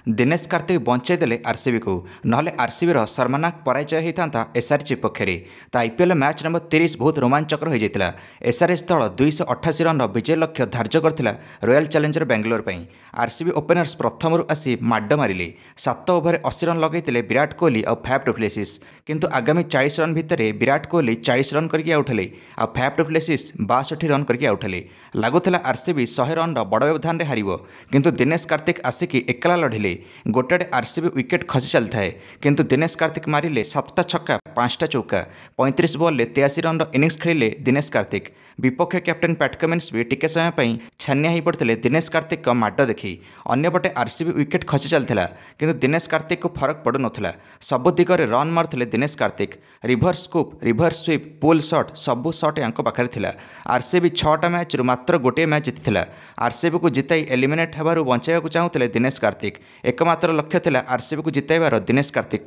दिनेश कार्तिक बंचाई देले आरसीबी को नहले आरसीबी शर्मानाक पराजय होता एसआरएच पक्षरे तो आईपीएल मैच नंबर 30 बहुत रोमांचकर हो जाता। एसआरएच दल 288 रन विजय लक्ष्य धार्य करथिला रॉयल चैलेंजर बेंगलोर पर। आरसीबी ओपनर्स प्रथम आसी माड मारे 7 ओवर 80 रन लगते विराट कोहली और फैफ डु प्लेसिस किंतु आगामी 40 रन भितर विराट कोहली 40 रन करके आउटले और फैफ डु प्लेसिस 62 रन करके आउटले। लगुला आरसीबी 100 रन बड़ व्यवधान में हारिबो किंतु दिनेश कार्तिक आसिकी एकला लढ़िले। गोटे आरसीबी विकेट खसी चली थाए किंतु दिनेश कार्तिक मारिले 7टा छक्का 5टा चौका 35 बॉल 83 रन इनिंग्स खेलिले दिनेश कार्तिक। विपक्ष कैप्टेन पैट कमिन्स भी टिके समय पर छानिया हो पड़ते दिनेश कार्तिक माड देखी। अन्यपटे आरसीबी विकेट खसी चलता किंतु दिनेश कार्तिक को फरक पड़ू नाला। सबु दिगरे रन मारुले Dinesh Karthik. Reverse scoop reverse sweep pull shot सबू शॉट या पाखे था। आरसीबी 6टा मैच मात्र गोटे मैच जीति आरसीबी को जिताई एलिमिनेट होगार बचाइवा चाहूले दिनेश कार्तिक। एकमात्र लक्ष्य था आरसीबी को जिताइबार दिनेश कार्तिक।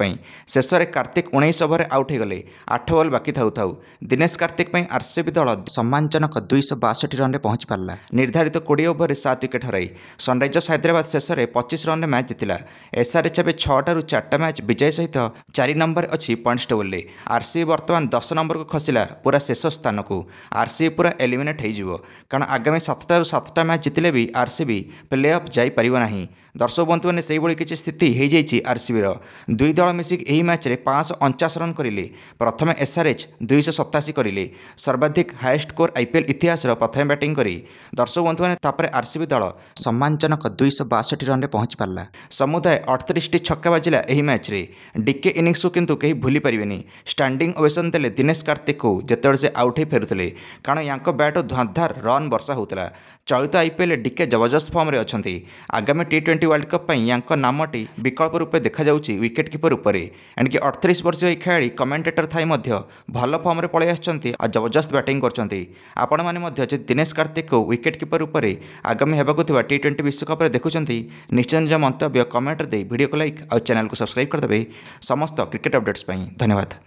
शेष में कार्तिक 19 ओवर आउट हो गले 8 बॉल बाकी थाऊ थाऊ दिनेश कार्तिक आरसीबी दल सम्मानजनक 262 रन पहुंची पारा। निर्धारित 20 ओवर 7 विकेट हराई सनराइजर्स हैदराबाद शेष में 25 रन मैच जीतिला। एसआरएच 6टारू 4टा मैच विजय सहित 4 नंबर अच्छी पॉइंट्स टेबल। आरसीबी बर्तमान 10 नंबर को खसला पूरा शेष स्थान को। आरसीबी पूरा एलिमिनेट हो कारण आगामी 7टारू 7टा मैच जितिले भी आरसीबी प्ले ऑफ जाई परिबो नाही। दर्शक बंधु मैंने से किसी स्थिति हो जाइए। आरसीबी दुई दल मिसिक यही मैच रे 549 रन करें। प्रथम एसआरएच 287 करें सर्वाधिक हाईएस्ट स्कोर आईपीएल इतिहास प्रथम बैटिंग करी। दर्शक बंधु मैंने तापर आरसीबी दल सम्मानजनक 262 रन पहुंची पारा। समुदाय 38 छक्का बाजिला यही मैच रे। डीके इनिंग्स को किंतु कहीं भूली पारे। स्टैंडिंग ओवेशन देले दिनेश कार्तिक को जिते से आउट हो फेरुले कारण या बैट धुआंधार रन वर्षा होता। चलित आईपीएल डीके जबरदस्त फॉर्म रे अच्छा। आगामी टी20 वर्ल्ड कप या नामटी विकल्प रूपे देखा विकेट कीपर रूप एंड कि 38 वर्षीय खेलाड़ी कमेंटेटर थाई भल फॉर्म रे पलि आछंती और जबरदस्त बैटिंग करछंती। आपण माने दिनेश कार्तिक को विकेट कीपर रूप आगामी हेबाकु थिबा टी20 विश्वकप रे देखुछंती निश्चय निज मंतव्य कमेंट दे वीडियो को लाइक और चैनल को सब्सक्राइब करदेवे। समस्त क्रिकेट अपडेट्स धन्यवाद।